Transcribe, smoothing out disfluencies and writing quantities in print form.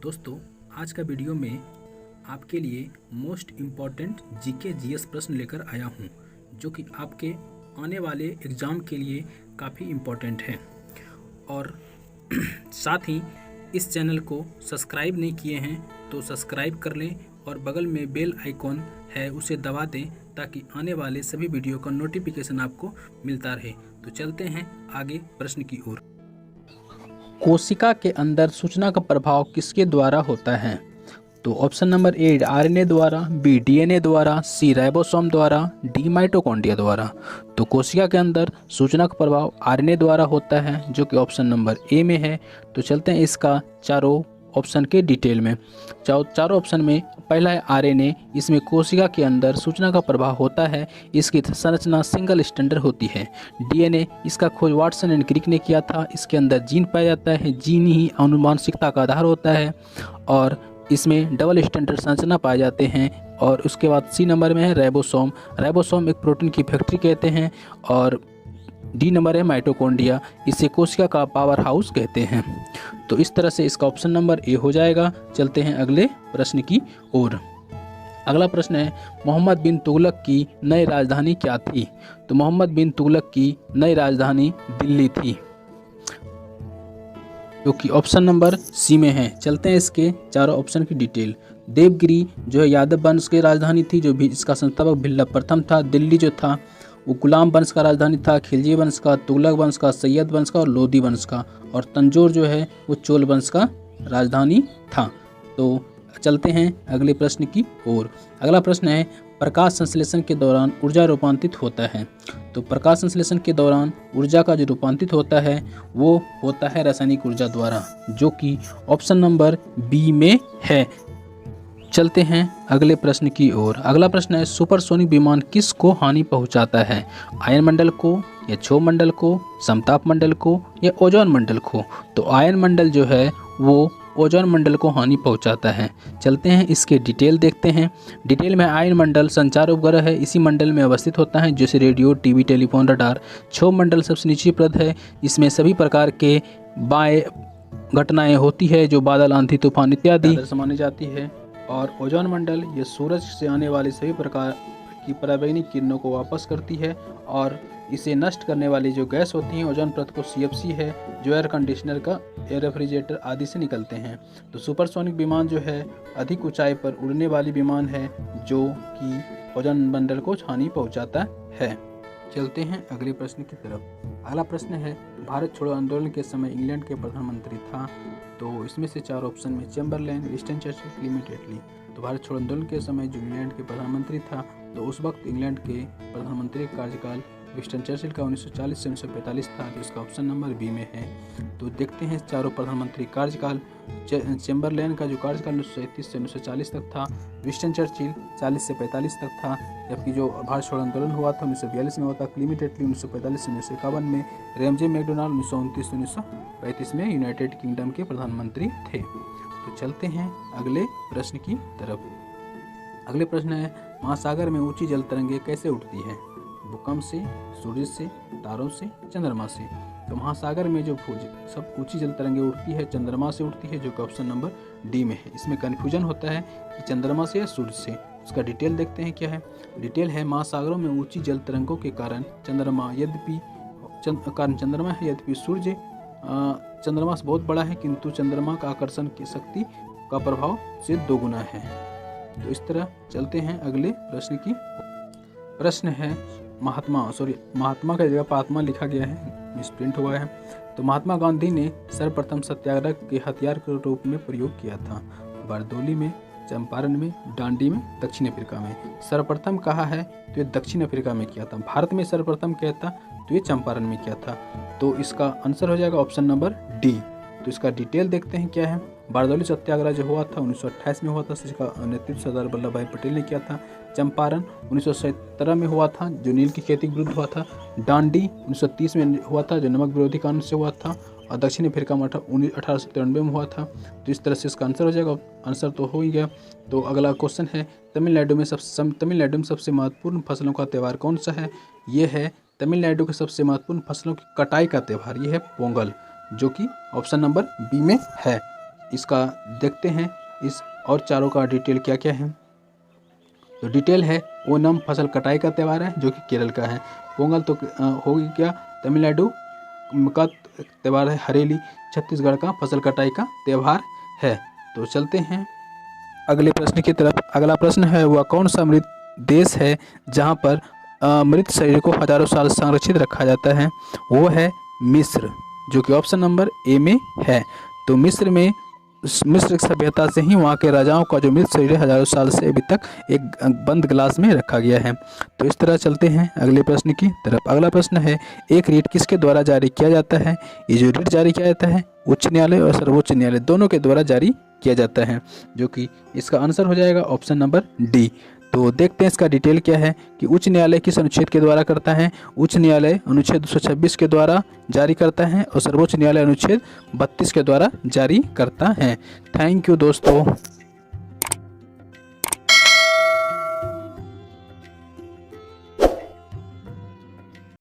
दोस्तों, आज का वीडियो में आपके लिए मोस्ट इम्पॉर्टेंट जीके जीएस प्रश्न लेकर आया हूं, जो कि आपके आने वाले एग्ज़ाम के लिए काफ़ी इम्पॉर्टेंट है। और साथ ही इस चैनल को सब्सक्राइब नहीं किए हैं तो सब्सक्राइब कर लें और बगल में बेल आइकॉन है उसे दबा दें ताकि आने वाले सभी वीडियो का नोटिफिकेशन आपको मिलता रहे। तो चलते हैं आगे प्रश्न की ओर। कोशिका के अंदर सूचना का प्रभाव किसके द्वारा होता है? तो ऑप्शन नंबर ए आरएनए द्वारा, बी डीएनए द्वारा, सी राइबोसोम द्वारा, डी माइटोकॉन्ड्रिया द्वारा। तो कोशिका के अंदर सूचना का प्रभाव आरएनए द्वारा होता है, जो कि ऑप्शन नंबर ए में है। तो चलते हैं इसका चारों ऑप्शन के डिटेल में। चारों ऑप्शन में पहला है आरएनए। इसमें कोशिका के अंदर सूचना का प्रभाव होता है। इसकी संरचना सिंगल स्टैंडर्ड होती है। डीएनए, इसका खोज वाटसन एंड क्रिक ने किया था। इसके अंदर जीन पाया जाता है। जीन ही आनुवांशिकता का आधार होता है और इसमें डबल स्टैंडर्ड संरचना पाए जाते हैं। और उसके बाद सी नंबर में है राइबोसोम। राइबोसोम एक प्रोटीन की फैक्ट्री कहते हैं। और डी नंबर है माइटोकॉन्ड्रिया, इसे कोशिका का पावर हाउस कहते हैं। तो इस तरह से इसका ऑप्शन नंबर ए हो जाएगा। चलते हैं अगले प्रश्न की ओर। अगला प्रश्न है, मोहम्मद बिन तुगलक की नई राजधानी क्या थी? तो मोहम्मद बिन तुगलक की नई राजधानी दिल्ली थी, जो कि ऑप्शन नंबर सी में है। चलते हैं इसके चारों ऑप्शन की डिटेल। देवगिरी जो है यादव वंश की राजधानी थी, जो भी इसका संस्थापक भिल्ला प्रथम था। दिल्ली जो था वो गुलाम वंश का राजधानी था, खिलजी वंश का, तुगलक वंश का, सैयद वंश का और लोधी वंश का। और तंजौर जो है वो चोल वंश का राजधानी था। तो चलते हैं अगले प्रश्न की ओर। अगला प्रश्न है, प्रकाश संश्लेषण के दौरान ऊर्जा रूपांतरित होता है। तो प्रकाश संश्लेषण के दौरान ऊर्जा का जो रूपांतरित होता है वो होता है रासायनिक ऊर्जा द्वारा, जो कि ऑप्शन नंबर बी में है। चलते हैं अगले प्रश्न की ओर। अगला प्रश्न है, सुपरसोनिक विमान किस को हानि पहुंचाता है? आयन मंडल को, या क्षोभ मंडल को, समताप मंडल को, या ओजोन मंडल को? तो आयन मंडल जो है वो ओजोन मंडल को हानि पहुंचाता है। चलते हैं इसके डिटेल देखते हैं। डिटेल में आयन मंडल संचार उपग्रह है, इसी मंडल में अवस्थित होता है, जैसे रेडियो, टीवी, टेलीफोन, रडार। क्षोभ मंडल सबसे नीचे पद है, इसमें सभी प्रकार के बाह्य घटनाएं होती है, जो बादल, आंधी, तूफान इत्यादि मानी जाती है। और ओजोन मंडल ये सूरज से आने वाली सभी प्रकार की पराबैंगनी किरणों को वापस करती है और इसे नष्ट करने वाली जो गैस होती है ओजोन परत को सीएफसी है, जो एयर कंडीशनर का, एयर रेफ्रिजरेटर आदि से निकलते हैं। तो सुपरसोनिक विमान जो है अधिक ऊंचाई पर उड़ने वाली विमान है, जो कि ओजोन मंडल को हानि पहुंचाता है। चलते हैं अगले प्रश्न की तरफ। अगला प्रश्न है, भारत छोड़ो आंदोलन के समय इंग्लैंड के प्रधानमंत्री था? तो इसमें से चार ऑप्शन में चैम्बरलेन, विंस्टन चर्चिल, क्लीमेंट एटली। तो भारत छोड़ो आंदोलन के समय जो इंग्लैंड के प्रधानमंत्री था, तो उस वक्त इंग्लैंड के प्रधानमंत्री का कार्यकाल विंस्टन चर्चिल का 1940 से 1945 था, जो इसका ऑप्शन नंबर बी में है। तो देखते हैं चारों प्रधानमंत्री कार्यकाल। चैम्बरलेन का जो कार्यकाल 1937 से 1940 तक था, विंस्टन चर्चिल 40 से 45 तक था, जबकि जो भारत छोड़ो आंदोलन हुआ था 1942 में हुआ था। क्लीमेंट एटली 1945 से 1951 में, रैमजे मैकडोनाल्ड 1929 से 1935 में यूनाइटेड किंगडम के प्रधानमंत्री थे। तो चलते हैं अगले प्रश्न की तरफ। अगले प्रश्न है, महासागर में ऊंची जल तरंगें कैसे उठती है? भूकंप से, सूर्य से, तारों से, चंद्रमा से? तो महासागर में जो सब ऊंची जल तरंगें उठती है चंद्रमा से उठती है, जो कि ऑप्शन नंबर डी में है। इसमें कन्फ्यूजन होता है कि चंद्रमा से या सूर्य से। उसका डिटेल देखते हैं क्या है। डिटेल है, महासागरों में ऊंची जल तरंगों के कारण चंद्रमा है, यद्यपि सूर्य चंद्रमा से बहुत बड़ा है, किंतु चंद्रमा का आकर्षण की शक्ति का प्रभाव से दोगुना है। तो इस तरह चलते हैं अगले प्रश्न की। प्रश्न है, महात्मा का जगह पर आत्मा लिखा गया है, मिसप्रिंट हुआ है। तो महात्मा गांधी ने सर्वप्रथम सत्याग्रह के हथियार के रूप में प्रयोग किया था? बारदोली में, चंपारण में, डांडी में, दक्षिण अफ्रीका में? सर्वप्रथम कहा है तो ये दक्षिण अफ्रीका में किया था। भारत में सर्वप्रथम कहता तो ये चंपारण में किया था। तो इसका आंसर हो जाएगा ऑप्शन नंबर डी। तो इसका डिटेल देखते हैं क्या है। बारदौली सत्याग्रह जो हुआ था 1928 में हुआ था, जिसका नेतृत्व सरदार वल्लभ भाई पटेल ने किया था। चंपारण 1917 में हुआ था, जो नील की खेती के विरुद्ध हुआ था। डांडी 1930 में हुआ था, जो नमक विरोधी कानून से हुआ था। और दक्षिण अफ्रीका में 1893 में हुआ था। तो इस तरह से इसका आंसर हो जाएगा। आंसर तो हो ही गया। तो अगला क्वेश्चन है, तमिलनाडु में सबसे महत्वपूर्ण फसलों का त्यौहार कौन सा है? ये है तमिलनाडु के सबसे महत्वपूर्ण फसलों की कटाई का त्यौहार, ये है पोंगल, जो कि ऑप्शन नंबर बी में है। इसका देखते हैं इस और चारों का डिटेल क्या क्या है। तो डिटेल है ओनम फसल कटाई का त्यौहार है जो कि केरल का है। पोंगल तो होगी क्या तमिलनाडु का त्यौहार है। हरेली छत्तीसगढ़ का फसल कटाई का त्यौहार है। तो चलते हैं अगले प्रश्न की तरफ। अगला प्रश्न है वह कौन सा मृत देश है जहाँ पर मृत शरीर को हजारों साल संरक्षित रखा जाता है। वो है मिस्र, जो कि ऑप्शन नंबर ए में है। तो मिस्र की सभ्यता से ही वहाँ के राजाओं का जो मृत शरीर हजारों साल से अभी तक एक बंद गिलास में रखा गया है। तो इस तरह चलते हैं अगले प्रश्न की तरफ। अगला प्रश्न है एक रीट किसके द्वारा जारी किया जाता है। ये जो रीट जारी किया जाता है उच्च न्यायालय और सर्वोच्च न्यायालय दोनों के द्वारा जारी किया जाता है, जो कि इसका आंसर हो जाएगा ऑप्शन नंबर डी। तो देखते हैं इसका डिटेल क्या है कि उच्च न्यायालय किस अनुच्छेद के द्वारा करता है। उच्च न्यायालय अनुच्छेद 226 के द्वारा जारी करता है और सर्वोच्च न्यायालय अनुच्छेद 32 के द्वारा जारी करता है। थैंक यू दोस्तों।